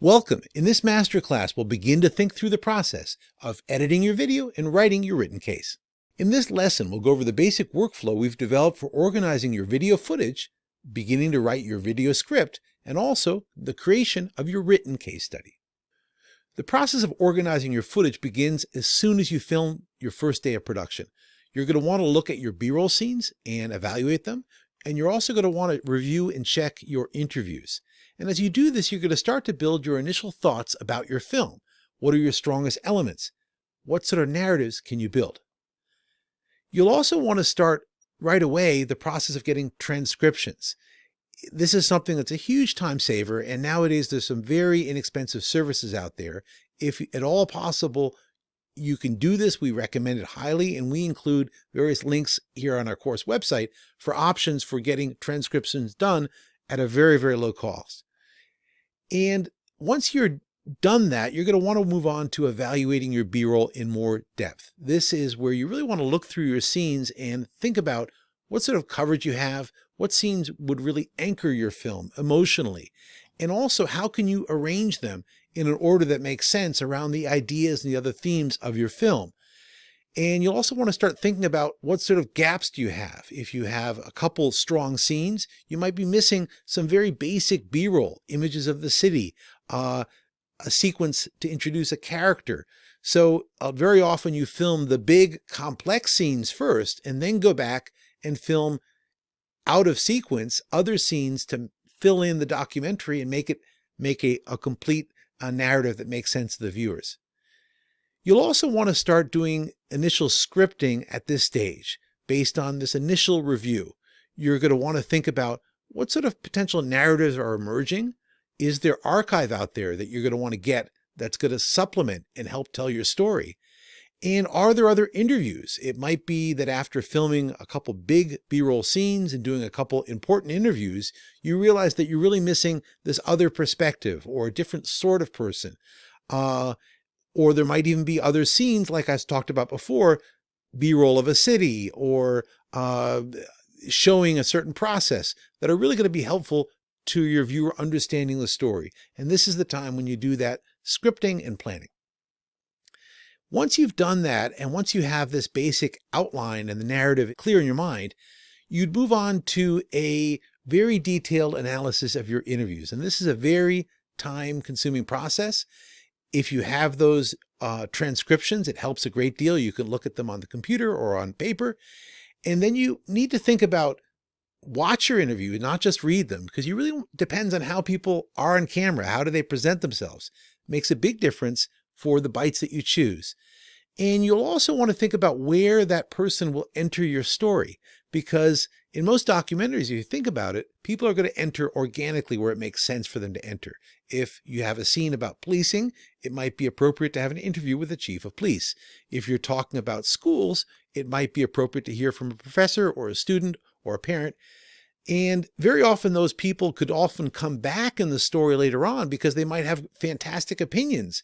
Welcome. In this masterclass, we'll begin to think through the process of editing your video and writing your written case. In this lesson, we'll go over the basic workflow we've developed for organizing your video footage, beginning to write your video script, and also the creation of your written case study. The process of organizing your footage begins as soon as you film your first day of production. You're going to want to look at your B-roll scenes and evaluate them, and you're also going to want to review and check your interviews. And as you do this, you're going to start to build your initial thoughts about your film. What are your strongest elements? What sort of narratives can you build? You'll also want to start right away the process of getting transcriptions. This is something that's a huge time saver, and nowadays there's some very inexpensive services out there. If at all possible, you can do this. We recommend it highly, and we include various links here on our course website for options for getting transcriptions done at a very, very low cost. And once you're done that, you're going to want to move on to evaluating your B-roll in more depth. This is where you really want to look through your scenes and think about what sort of coverage you have, what scenes would really anchor your film emotionally, and also how can you arrange them in an order that makes sense around the ideas and the other themes of your film. And you'll also want to start thinking about what sort of gaps do you have. If you have a couple strong scenes, you might be missing some very basic B-roll, images of the city, a sequence to introduce a character. So very often you film the big complex scenes first and then go back and film out of sequence other scenes to fill in the documentary and make a complete narrative that makes sense to the viewers. You'll also want to start doing initial scripting at this stage. Based on this initial review, you're going to want to think about what sort of potential narratives are emerging. Is there archive out there that you're going to want to get that's going to supplement and help tell your story? And are there other interviews? It might be that after filming a couple big B-roll scenes and doing a couple important interviews, you realize that you're really missing this other perspective or a different sort of person. Or there might even be other scenes, like I talked about before, B-roll of a city or showing a certain process that are really going to be helpful to your viewer understanding the story. And this is the time when you do that scripting and planning. Once you've done that, and once you have this basic outline and the narrative clear in your mind, you'd move on to a very detailed analysis of your interviews. And this is a very time-consuming process. If you have those transcriptions, it helps a great deal. You can look at them on the computer or on paper. And then you need to think about, watch your interview, not just read them, because it really depends on how people are on camera. How do they present themselves? It makes a big difference for the bites that you choose. And you'll also want to think about where that person will enter your story, because in most documentaries, if you think about it, people are going to enter organically where it makes sense for them to enter. If you have a scene about policing, it might be appropriate to have an interview with the chief of police. If you're talking about schools, it might be appropriate to hear from a professor or a student or a parent. And very often those people could often come back in the story later on because they might have fantastic opinions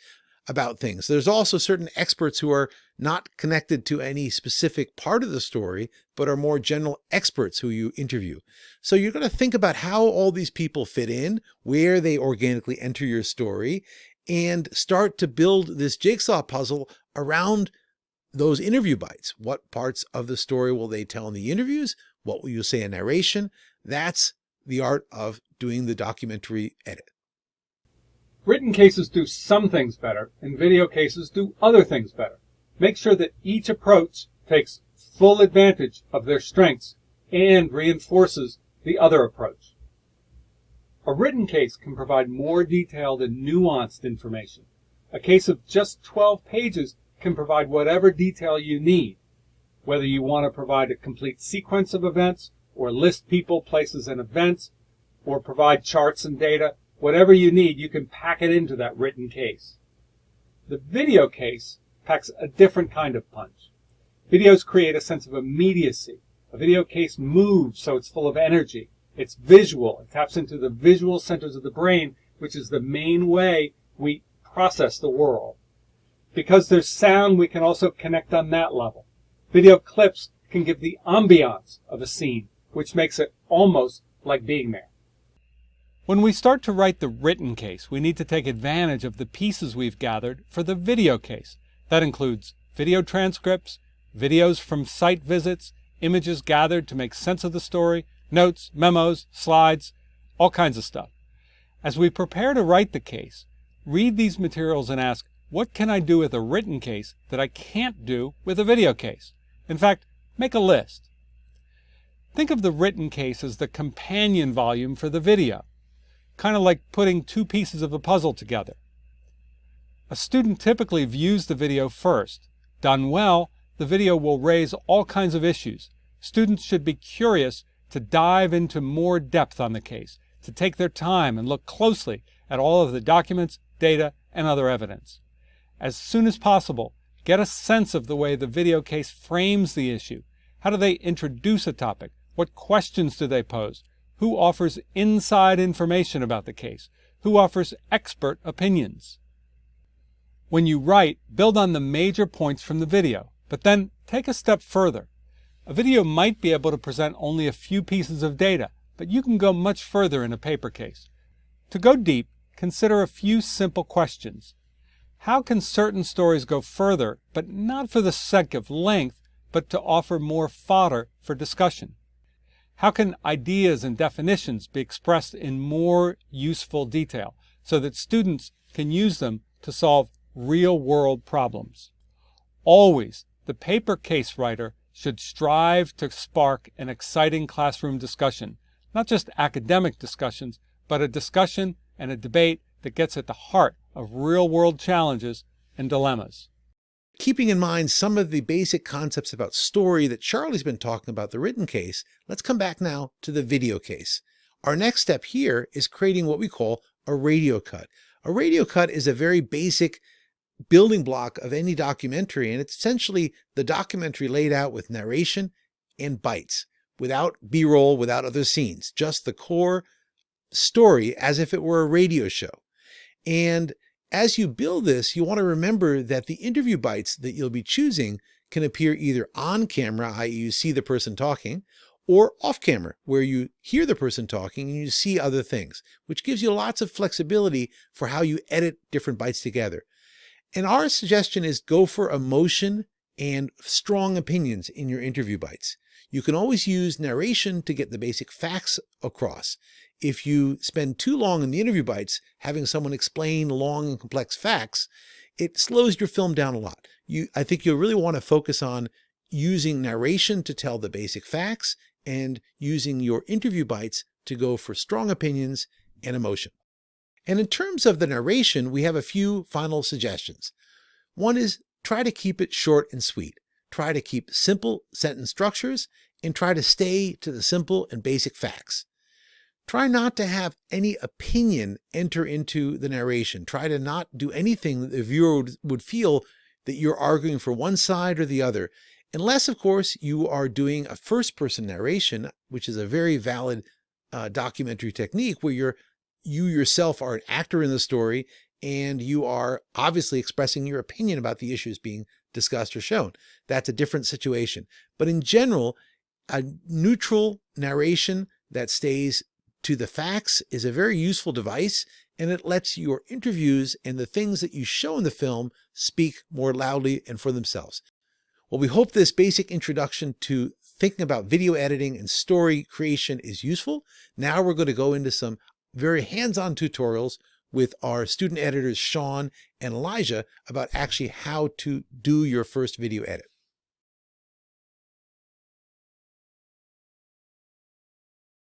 about things. There's also certain experts who are not connected to any specific part of the story, but are more general experts who you interview. So you're going to think about how all these people fit in, where they organically enter your story, and start to build this jigsaw puzzle around those interview bites. What parts of the story will they tell in the interviews? What will you say in narration? That's the art of doing the documentary edit. Written cases do some things better, and video cases do other things better. Make sure that each approach takes full advantage of their strengths and reinforces the other approach. A written case can provide more detailed and nuanced information. A case of just 12 pages can provide whatever detail you need, whether you want to provide a complete sequence of events, or list people, places, and events, or provide charts and data. Whatever you need, you can pack it into that written case. The video case packs a different kind of punch. Videos create a sense of immediacy. A video case moves, so it's full of energy. It's visual. It taps into the visual centers of the brain, which is the main way we process the world. Because there's sound, we can also connect on that level. Video clips can give the ambiance of a scene, which makes it almost like being there. When we start to write the written case, we need to take advantage of the pieces we've gathered for the video case. That includes video transcripts, videos from site visits, images gathered to make sense of the story, notes, memos, slides, all kinds of stuff. As we prepare to write the case, read these materials and ask, what can I do with a written case that I can't do with a video case? In fact, make a list. Think of the written case as the companion volume for the video, kind of like putting two pieces of a puzzle together. A student typically views the video first. Done well, the video will raise all kinds of issues. Students should be curious to dive into more depth on the case, to take their time and look closely at all of the documents, data, and other evidence. As soon as possible, get a sense of the way the video case frames the issue. How do they introduce a topic? What questions do they pose? Who offers inside information about the case? Who offers expert opinions? When you write, build on the major points from the video, but then take a step further. A video might be able to present only a few pieces of data, but you can go much further in a paper case. To go deep, consider a few simple questions. How can certain stories go further, but not for the sake of length, but to offer more fodder for discussion? How can ideas and definitions be expressed in more useful detail so that students can use them to solve real-world problems? Always, the paper case writer should strive to spark an exciting classroom discussion, not just academic discussions, but a discussion and a debate that gets at the heart of real-world challenges and dilemmas. Keeping in mind some of the basic concepts about story that Charlie's been talking about the written case, let's come back now to the video case. Our next step here is creating what we call a radio cut. A radio cut is a very basic building block of any documentary, and it's essentially the documentary laid out with narration and bites, without B-roll, without other scenes, just the core story as if it were a radio show. And as you build this, you want to remember that the interview bites that you'll be choosing can appear either on camera, i.e. you see the person talking, or off camera, where you hear the person talking and you see other things, which gives you lots of flexibility for how you edit different bites together. And our suggestion is go for emotion and strong opinions in your interview bites. You can always use narration to get the basic facts across. If you spend too long in the interview bites having someone explain long and complex facts, it slows your film down a lot. I think you'll really want to focus on using narration to tell the basic facts and using your interview bites to go for strong opinions and emotion. And in terms of the narration, we have a few final suggestions. One is try to keep it short and sweet. Try to keep simple sentence structures and try to stay to the simple and basic facts. Try not to have any opinion enter into the narration. Try to not do anything that the viewer would feel that you're arguing for one side or the other. Unless, of course, you are doing a first-person narration, which is a very valid documentary technique where you yourself are an actor in the story and you are obviously expressing your opinion about the issues being discussed or shown. That's a different situation. But in general, a neutral narration that stays to the facts is a very useful device, and it lets your interviews and the things that you show in the film speak more loudly and for themselves. Well, we hope this basic introduction to thinking about video editing and story creation is useful. Now we're going to go into some very hands-on tutorials with our student editors, Sean and Elijah, about actually how to do your first video edit.